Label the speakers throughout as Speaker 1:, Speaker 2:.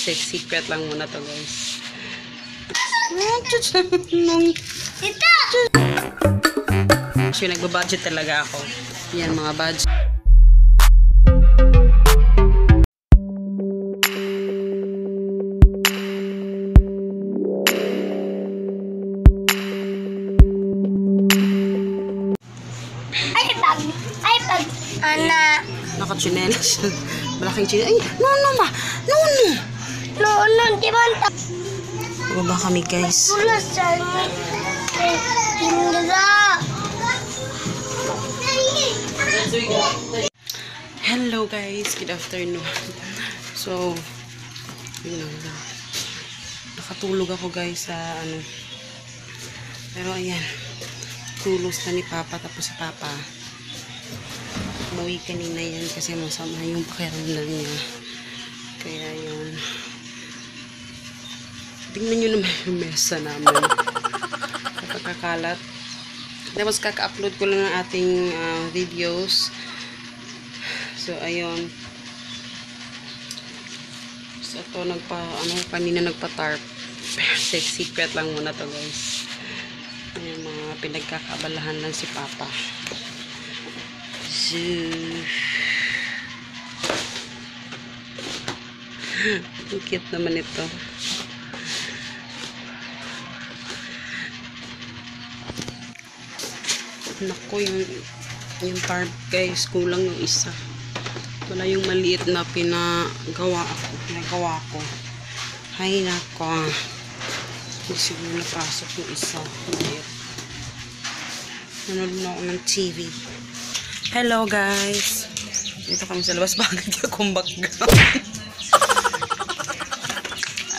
Speaker 1: Secret lang muna to, guys. Actually, nagbabudget talaga ako. Yan, mga budget.
Speaker 2: Ana.
Speaker 1: Naka-chinelas. Malaking chinelas. Ay, no, ma.
Speaker 2: No, di ba?
Speaker 1: Baba kami, guys.
Speaker 2: Pulas sa
Speaker 1: Hello, guys. Good afternoon. So, nakatulog ako, guys, sa ano. Pero, ayan. Tulos na ni Papa. Tapos si Papa umuwi kanina yan kasi masama yung pakiramdam niya. Kaya yun. Tingnan nyo naman yung mesa namin. Kapagkakalat. Tapos kaka-upload ko lang ang ating videos. So, ayun. So, ito kanina nagpa-tarp. Secret lang muna to, guys. Ayan, mga pinagkakabalahan lang si Papa. So, ang cute naman ito. Naku, yung tarp, guys, kulang yung isa. Wala yung maliit na pinagawa ko. Hay nako. Hindi siguro napasok yung isa. Nanonood na ako ng TV. Hello, guys. Dito kami sa labas. Bakit akong background?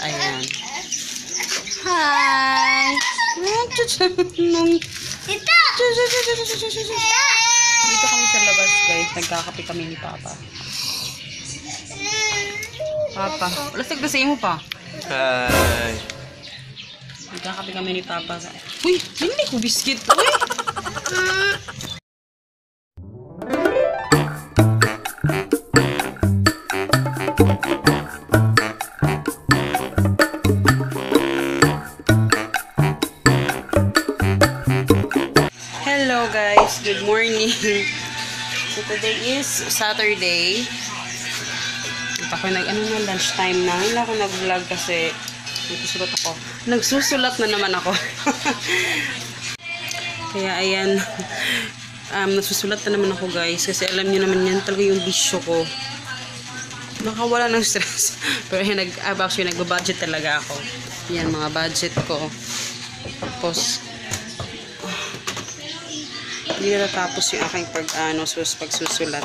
Speaker 1: Ayan.
Speaker 2: Hi.
Speaker 1: Dito kami sa labas, guys. Nagkakape kami ni Papa. Papa. Lasig na sa imo pa.
Speaker 3: Hi.
Speaker 1: Nagkakape kami ni Papa. Uy, hindi ko biscuit. Uy. Hello, guys. Good morning. So today is Saturday. Ako lunchtime na. Hindi ako nag-vlog kasi nagsusulat na naman ako. Kaya ayan, nagsusulat na naman ako, guys, kasi alam niyo naman yan talaga yung bisyo ko. Nakawala ng stress. Pero actually nagbabudget talaga ako. Yan, mga budget ko. Tapos hindi na natapos yung aking pagsusulat.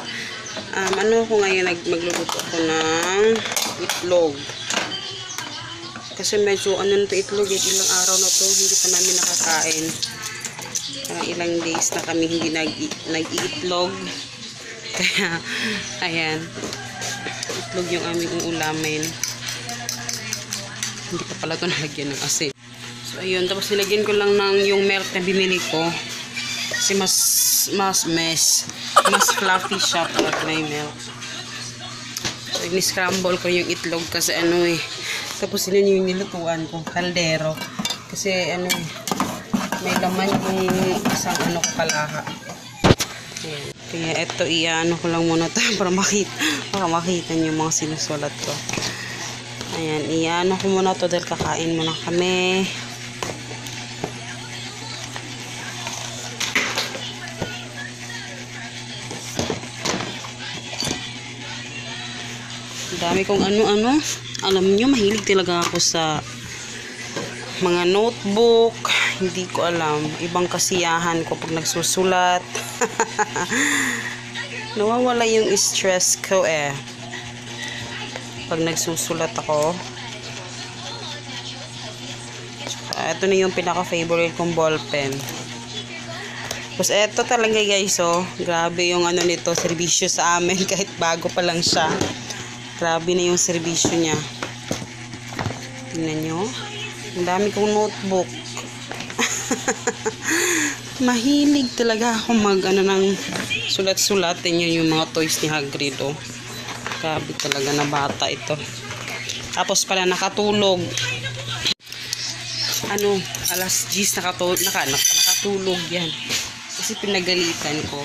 Speaker 1: Ako ngayon, magluluto ako ng itlog. Kasi medyo nito itlog, ilang araw na to hindi pa namin nakakain. Parang ilang days na kami hindi nag-iitlog. Kaya ayan, itlog yung aming uulamin. Hindi pa pala ito nalagyan ng asin. So ayun, tapos nilagyan ko lang ng yung milk na binili ko. Kasi mas fluffy siya pag may milk. So ini-scramble ko yung itlog kasi tapos yun yung nilutuan ko, kaldero. Kasi may laman yung isang kalaha. Ayan. Kaya ito ko lang muna ito para makita nyo yung mga sinusulat ko. Ayan, ko muna ito dahil kakain muna kami. Dami kong alam nyo, mahilig talaga ako sa mga notebook. Hindi ko alam, ibang kasiyahan ko pag nagsusulat. Nawawala yung stress ko pag nagsusulat ako. Ito na yung pinaka-favorite kong ballpen. Tapos ito talaga, guys, grabe yung nito, serbisyo sa amin kahit bago pa lang siya. Grabe na yung serbisyo niya. Tingnan nyo. Ang dami kong notebook. Mahilig talaga ako ng sulat-sulatin yun yung mga toys ni Hagrid. Grabe talaga na bata ito. Tapos pala nakatulog. Ano, alas 10 nakatulog yan. Kasi pinagalitan ko.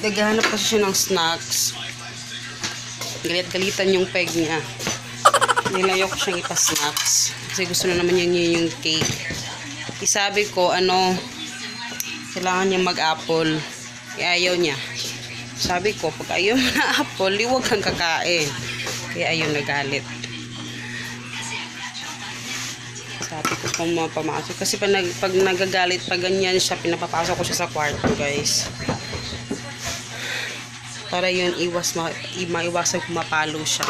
Speaker 1: Naghahanap kasi siya ng snacks. Galit-galitan yung peg niya. Nilayo ko siyang ipa-snacks. Kasi gusto na naman yung cake. Isabi ko, kailangan niya mag-apple. Ayaw niya. Sabi ko, pag ayaw mo na apple, huwag kang kakain. Kaya ayaw nagalit. Sabi ko kung mapamasok. Kasi pag nagagalit, pag ganyan siya, pinapapasok ko siya sa kwarto, guys. Para yun, maiwasan kumapalo siya.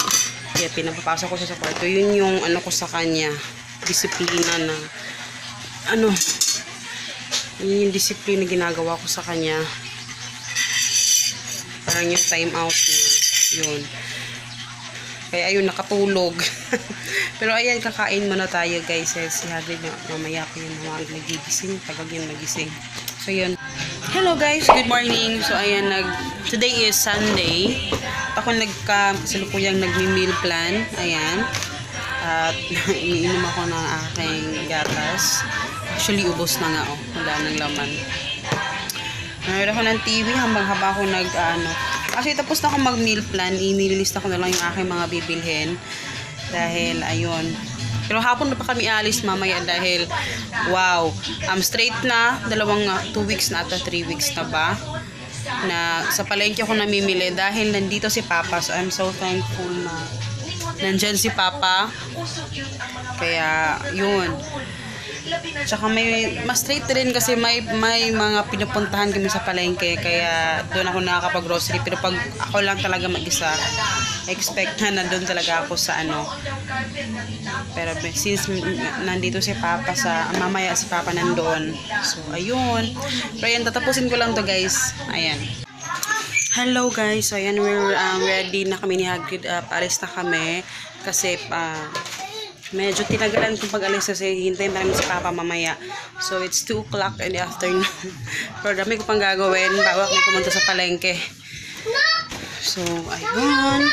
Speaker 1: Kaya pinapapasok ko siya sa kwarto. Yun yung ko sa kanya. Disiplina na. Yun yung disiplina ginagawa ko sa kanya. Parang yung time out niya. Yun. Kaya ayun, nakatulog. Pero ayan, kakain muna tayo, guys. Si Hagrid, mamaya ko yung mga nagigising. Tagal yung nagising. So yun. Hello guys, good morning. So ayan, today is Sunday. Ako kasalukuyang nagmi-meal plan. Ayan. At iniinom ako ng aking gatas. Actually, ubos na nga, oh. Wala nang laman. Nanood ako ng TV haba ako Actually, tapos na ako mag-meal plan. I-nilista ko na lang yung aking mga bibilhin. Dahil, ayun. Pero hapon na pa kami alis mamaya dahil, wow. Straight na, 2 weeks na ata, 3 weeks na ba? Na sa palengke ako namimili dahil nandito si Papa. So, I'm so thankful na nandyan si Papa. Kaya, yun. Tsaka mas straight rin kasi may mga pinupuntahan kami sa palengke. Kaya doon ako nakakapag-grocery. Pero pag ako lang talaga mag-isa, expect na doon talaga ako sa Pero since nandito si Papa mamaya si Papa nandoon. So, ayun. Pero ayan, tatapusin ko lang to, guys. Ayan. Hello guys. So, ayan, we're ready na kami ni Hagrid. Paalis na kami. Kasi, medyo tinagalan kong pag-alis kasi hintayin pa namin si Papa mamaya. So, it's 2 o'clock in the afternoon. Pero dami ko pang gagawin bago kami pumunta sa palengke. So, ayun.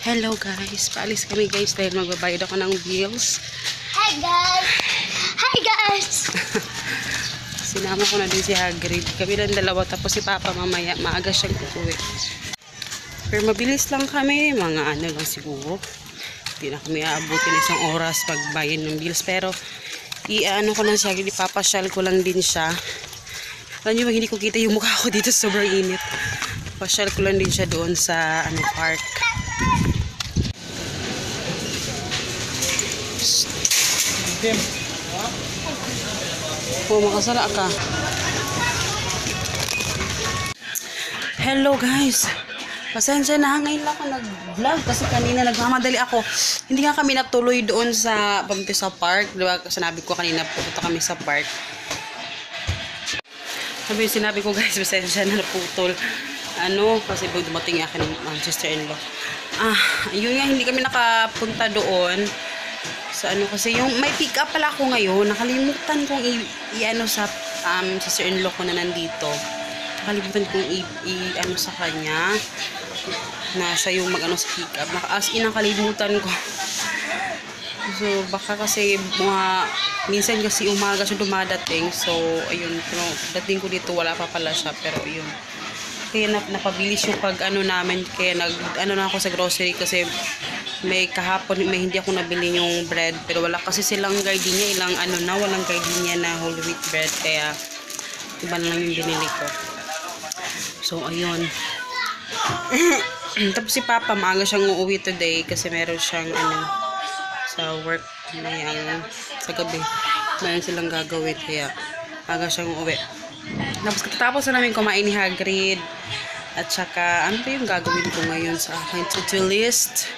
Speaker 1: Hello guys, paalis kami guys dahil magbabayad ako ng bills.
Speaker 2: Hi guys! Hi guys!
Speaker 1: Sinama ko na din si Hagrid. Kami lang dalawa, tapos si Papa mamaya, maaga siyang uuwi. Pero mabilis lang kami, mga lang siguro. Hindi na kami aabutin isang oras pagbayad ng bills. Pero, ko lang si Hagrid, ipapasyal ko lang din siya. Alam nyo, hindi ko kita yung mukha ko dito, sobrang init. Pasyal ko lang din siya doon sa park. Makasala ka. Hello guys. Pasensya na, ngayon lang ako nag-vlog kasi kanina nagmamadali ako. Hindi nga kami natuloy doon sa park. Diba? Sinabi ko kanina pupunta kami sa park. Sinabi ko guys, pasensya na naputol. Kasi dumating akin ng sister-in-law. Yun nga, hindi kami nakapunta doon. Sa kasi yung may pick up pala ako ngayon, nakalimutan kong sa sister-in-law ko na nandito. Nakalimutan kong sa kanya na siya yung mag-ano sa pick up. As in, nakalimutan ko. So, baka kasi minsan kasi umaga siya dumadating. So, ayun. Pero dating ko dito, wala pa pala siya. Pero, ayun. Kaya napabilis yung pag-ano namin. Kaya nag-ano na ako sa grocery kasi may kahapon, may hindi ako nabili yung bread. Pero wala kasi silang gardenia. Walang gardenia na whole wheat bread. Kaya, iba na lang yung binili ko. So, ayun. Tapos si Papa, maaga siyang uuwi today kasi meron siyang sa work na sa gabi. Meron silang gagawin kaya aga siyang uuwi. Tapos na namin kumain ni Hagrid. At saka, ano ba yung gagawin ko ngayon sa aking to-do list?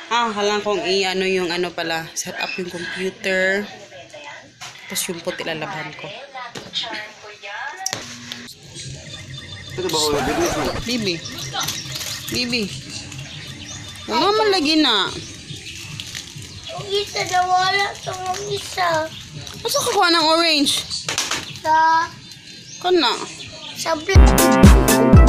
Speaker 1: Halang kong set up yung computer. Tapos yung pot ilalabhan ko.
Speaker 3: Ito ba ko business mo?
Speaker 1: Bibi. Wala man lagi na.
Speaker 2: Yung isa na wala. Yung isa.
Speaker 1: Masa kakuha ng orange?
Speaker 2: Sa
Speaker 1: Kana.
Speaker 2: black.